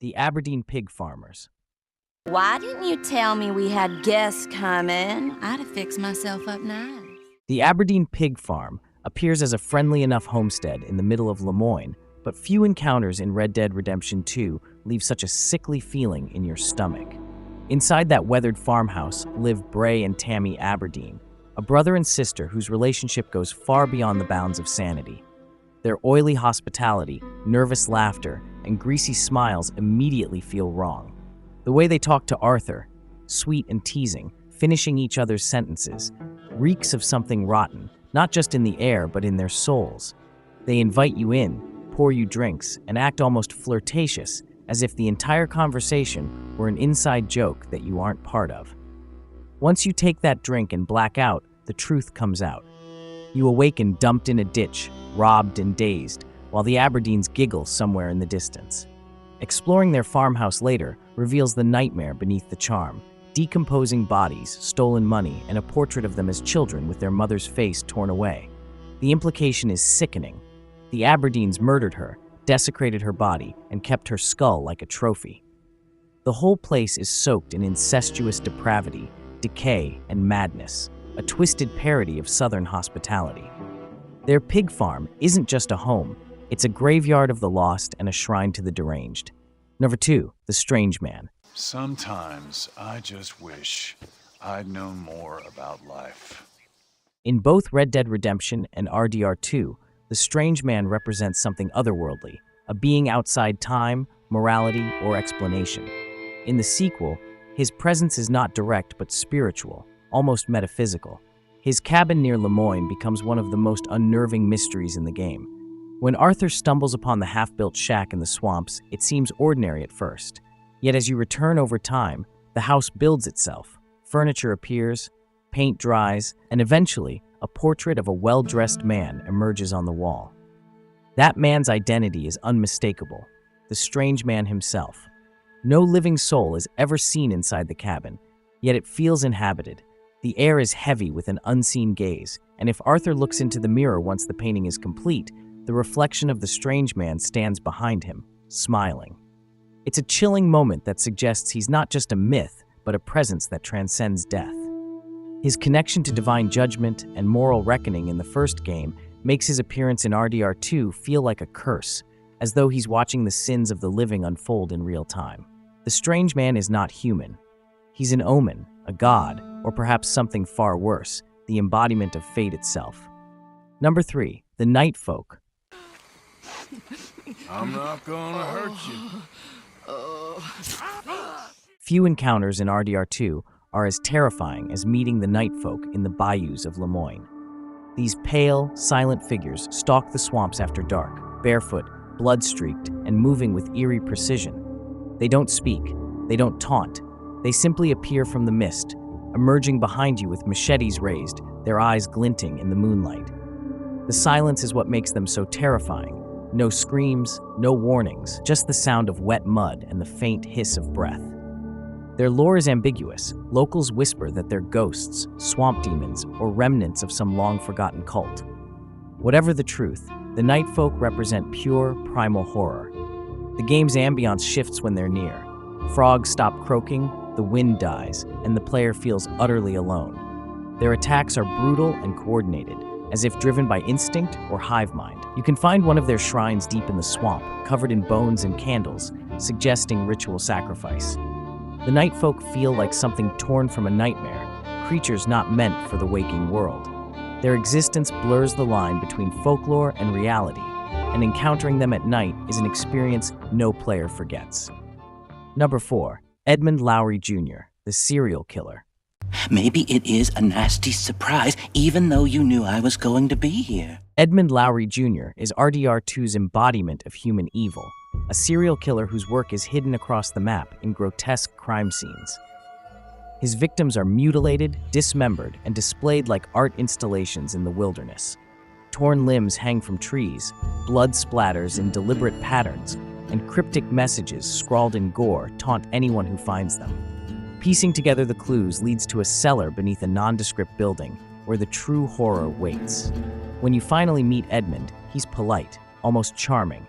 The Aberdeen pig farmers. Why didn't you tell me we had guests coming? I'd have fixed myself up nice. The Aberdeen pig farm appears as a friendly enough homestead in the middle of Lemoyne, but few encounters in Red Dead Redemption 2 leave such a sickly feeling in your stomach. Inside that weathered farmhouse live Bray and Tammy Aberdeen, a brother and sister whose relationship goes far beyond the bounds of sanity. Their oily hospitality, nervous laughter, and greasy smiles immediately feel wrong. The way they talk to Arthur, sweet and teasing, finishing each other's sentences, reeks of something rotten, not just in the air but in their souls. They invite you in, pour you drinks, and act almost flirtatious, as if the entire conversation were an inside joke that you aren't part of. Once you take that drink and black out, the truth comes out. You awaken dumped in a ditch, robbed and dazed, while the Aberdeens giggle somewhere in the distance. Exploring their farmhouse later reveals the nightmare beneath the charm: decomposing bodies, stolen money, and a portrait of them as children with their mother's face torn away. The implication is sickening. The Aberdeens murdered her, desecrated her body, and kept her skull like a trophy. The whole place is soaked in incestuous depravity, decay, and madness, a twisted parody of Southern hospitality. Their pig farm isn't just a home, it's a graveyard of the lost and a shrine to the deranged. Number 2, the strange man. Sometimes I just wish I'd known more about life. In both Red Dead Redemption and RDR2, the strange man represents something otherworldly, a being outside time, morality, or explanation. In the sequel, his presence is not direct but spiritual, almost metaphysical. His cabin near Lemoyne becomes one of the most unnerving mysteries in the game. When Arthur stumbles upon the half-built shack in the swamps, it seems ordinary at first. Yet as you return over time, the house builds itself. Furniture appears, paint dries, and eventually, a portrait of a well-dressed man emerges on the wall. That man's identity is unmistakable: the strange man himself. No living soul is ever seen inside the cabin, yet it feels inhabited. The air is heavy with an unseen gaze, and if Arthur looks into the mirror once the painting is complete, the reflection of the strange man stands behind him, smiling. It's a chilling moment that suggests he's not just a myth, but a presence that transcends death. His connection to divine judgment and moral reckoning in the first game makes his appearance in RDR2 feel like a curse, as though he's watching the sins of the living unfold in real time. The strange man is not human. He's an omen, a god, or perhaps something far worse, the embodiment of fate itself. Number 3, the night folk. I'm not gonna hurt you. Few encounters in RDR2 are as terrifying as meeting the night folk in the bayous of Lemoyne. These pale, silent figures stalk the swamps after dark, barefoot, blood-streaked, and moving with eerie precision. They don't speak, they don't taunt, they simply appear from the mist, emerging behind you with machetes raised, their eyes glinting in the moonlight. The silence is what makes them so terrifying. No screams, no warnings, just the sound of wet mud and the faint hiss of breath. Their lore is ambiguous. Locals whisper that they're ghosts, swamp demons, or remnants of some long-forgotten cult. Whatever the truth, the night folk represent pure, primal horror. The game's ambiance shifts when they're near. Frogs stop croaking, the wind dies, and the player feels utterly alone. Their attacks are brutal and coordinated, as if driven by instinct or hive mind. You can find one of their shrines deep in the swamp, covered in bones and candles, suggesting ritual sacrifice. The night folk feel like something torn from a nightmare, creatures not meant for the waking world. Their existence blurs the line between folklore and reality, and encountering them at night is an experience no player forgets. Number 4, Edmund Lowry Jr., the serial killer. Maybe it is a nasty surprise, even though you knew I was going to be here. Edmund Lowry Jr. is RDR2's embodiment of human evil, a serial killer whose work is hidden across the map in grotesque crime scenes. His victims are mutilated, dismembered, and displayed like art installations in the wilderness. Torn limbs hang from trees, blood splatters in deliberate patterns, and cryptic messages scrawled in gore taunt anyone who finds them. Piecing together the clues leads to a cellar beneath a nondescript building where the true horror waits. When you finally meet Edmund, he's polite, almost charming.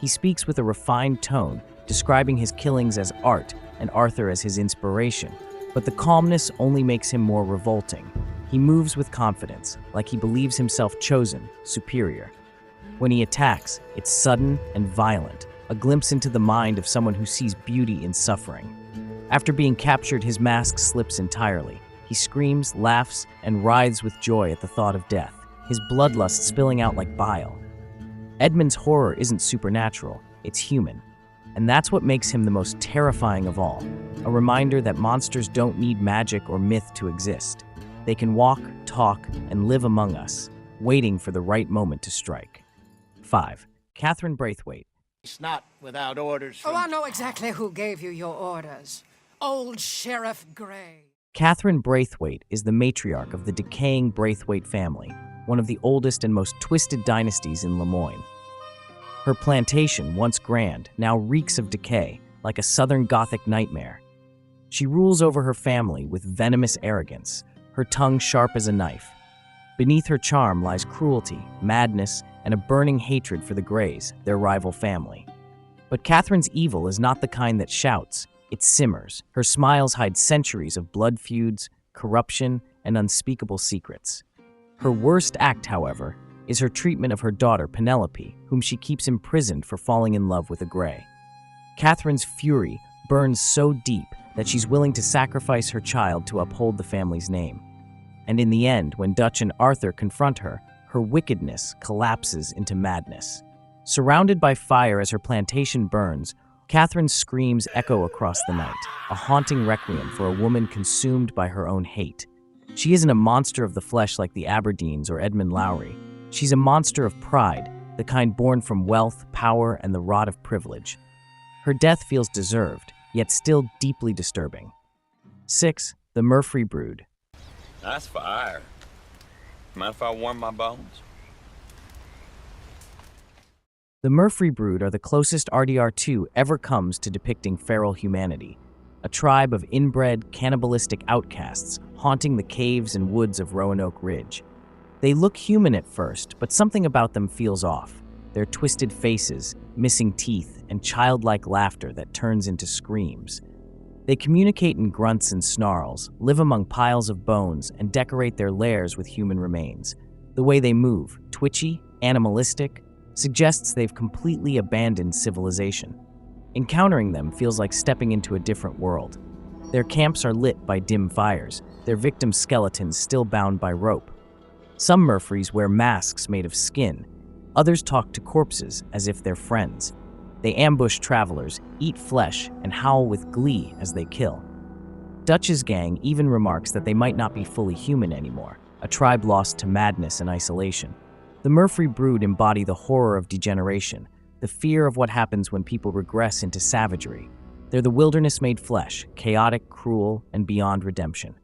He speaks with a refined tone, describing his killings as art and Arthur as his inspiration. But the calmness only makes him more revolting. He moves with confidence, like he believes himself chosen, superior. When he attacks, it's sudden and violent, a glimpse into the mind of someone who sees beauty in suffering. After being captured, his mask slips entirely. He screams, laughs, and writhes with joy at the thought of death, his bloodlust spilling out like bile. Edmund's horror isn't supernatural, it's human. And that's what makes him the most terrifying of all, a reminder that monsters don't need magic or myth to exist. They can walk, talk, and live among us, waiting for the right moment to strike. 5. Catherine Braithwaite. It's not without orders from... Oh, I know exactly who gave you your orders. Old Sheriff Gray. Catherine Braithwaite is the matriarch of the decaying Braithwaite family, one of the oldest and most twisted dynasties in Lemoyne. Her plantation, once grand, now reeks of decay, like a Southern Gothic nightmare. She rules over her family with venomous arrogance, her tongue sharp as a knife. Beneath her charm lies cruelty, madness, and a burning hatred for the Greys, their rival family. But Catherine's evil is not the kind that shouts, it simmers. Her smiles hide centuries of blood feuds, corruption, and unspeakable secrets. Her worst act, however, is her treatment of her daughter Penelope, whom she keeps imprisoned for falling in love with a Grey. Catherine's fury burns so deep that she's willing to sacrifice her child to uphold the family's name. And in the end, when Dutch and Arthur confront her, her wickedness collapses into madness. Surrounded by fire as her plantation burns, Catherine's screams echo across the night, a haunting requiem for a woman consumed by her own hate. She isn't a monster of the flesh like the Aberdeens or Edmund Lowry. She's a monster of pride, the kind born from wealth, power, and the rod of privilege. Her death feels deserved, yet still deeply disturbing. 6. The Murfree Brood. Nice fire. Mind if I warm my bones? The Murfree Brood are the closest RDR2 ever comes to depicting feral humanity, a tribe of inbred, cannibalistic outcasts haunting the caves and woods of Roanoke Ridge. They look human at first, but something about them feels off. Their twisted faces, missing teeth, and childlike laughter that turns into screams. They communicate in grunts and snarls, live among piles of bones, and decorate their lairs with human remains. The way they move, twitchy, animalistic, suggests they've completely abandoned civilization. Encountering them feels like stepping into a different world. Their camps are lit by dim fires, their victims' skeletons still bound by rope. Some Murfrees wear masks made of skin. Others talk to corpses as if they're friends. They ambush travelers, eat flesh, and howl with glee as they kill. Dutch's gang even remarks that they might not be fully human anymore, a tribe lost to madness and isolation. The Murfree Brood embody the horror of degeneration, the fear of what happens when people regress into savagery. They're the wilderness made flesh, chaotic, cruel, and beyond redemption.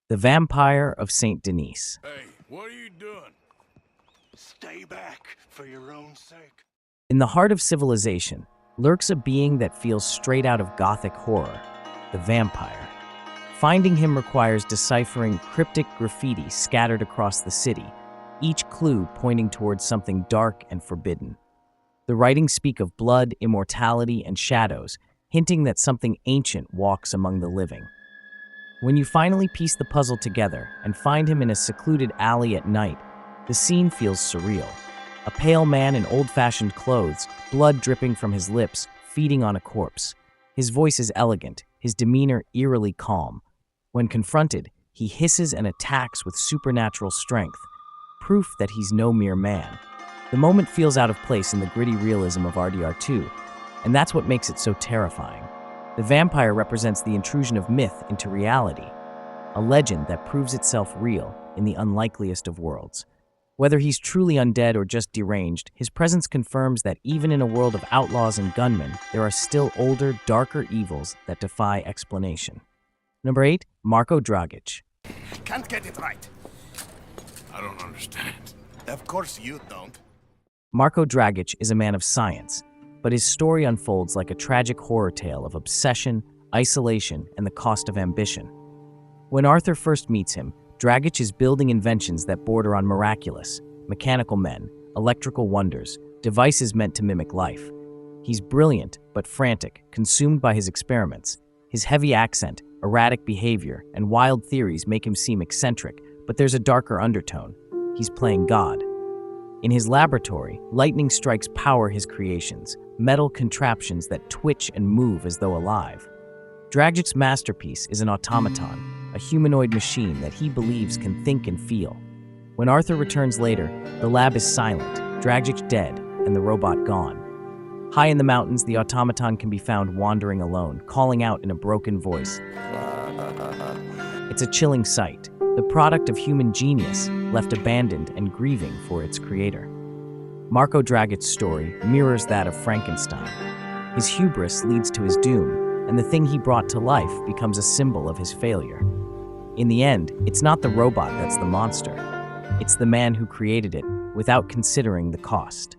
The Vampire of St. Denis. Hey, what are you doing? Stay back for your own sake. In the heart of civilization lurks a being that feels straight out of Gothic horror, the vampire. Finding him requires deciphering cryptic graffiti scattered across the city, each clue pointing towards something dark and forbidden. The writings speak of blood, immortality, and shadows, hinting that something ancient walks among the living. When you finally piece the puzzle together and find him in a secluded alley at night, the scene feels surreal. A pale man in old-fashioned clothes, blood dripping from his lips, feeding on a corpse. His voice is elegant, his demeanor eerily calm. When confronted, he hisses and attacks with supernatural strength, proof that he's no mere man. The moment feels out of place in the gritty realism of RDR2, and that's what makes it so terrifying. The vampire represents the intrusion of myth into reality, a legend that proves itself real in the unlikeliest of worlds. Whether he's truly undead or just deranged, his presence confirms that even in a world of outlaws and gunmen, there are still older, darker evils that defy explanation. Number 8, Marko Dragic. Can't get it right. I don't understand. Of course you don't. Marko Dragic is a man of science, but his story unfolds like a tragic horror tale of obsession, isolation, and the cost of ambition. When Arthur first meets him, Dragic is building inventions that border on miraculous, mechanical men, electrical wonders, devices meant to mimic life. He's brilliant, but frantic, consumed by his experiments. His heavy accent, erratic behavior, and wild theories make him seem eccentric, but there's a darker undertone. He's playing God. In his laboratory, lightning strikes power his creations, metal contraptions that twitch and move as though alive. Dragic's masterpiece is an automaton, a humanoid machine that he believes can think and feel. When Arthur returns later, the lab is silent, Dragic dead, and the robot gone. High in the mountains, the automaton can be found wandering alone, calling out in a broken voice. It's a chilling sight, the product of human genius, left abandoned and grieving for its creator. Marko Dragic's story mirrors that of Frankenstein. His hubris leads to his doom, and the thing he brought to life becomes a symbol of his failure. In the end, it's not the robot that's the monster. It's the man who created it without considering the cost.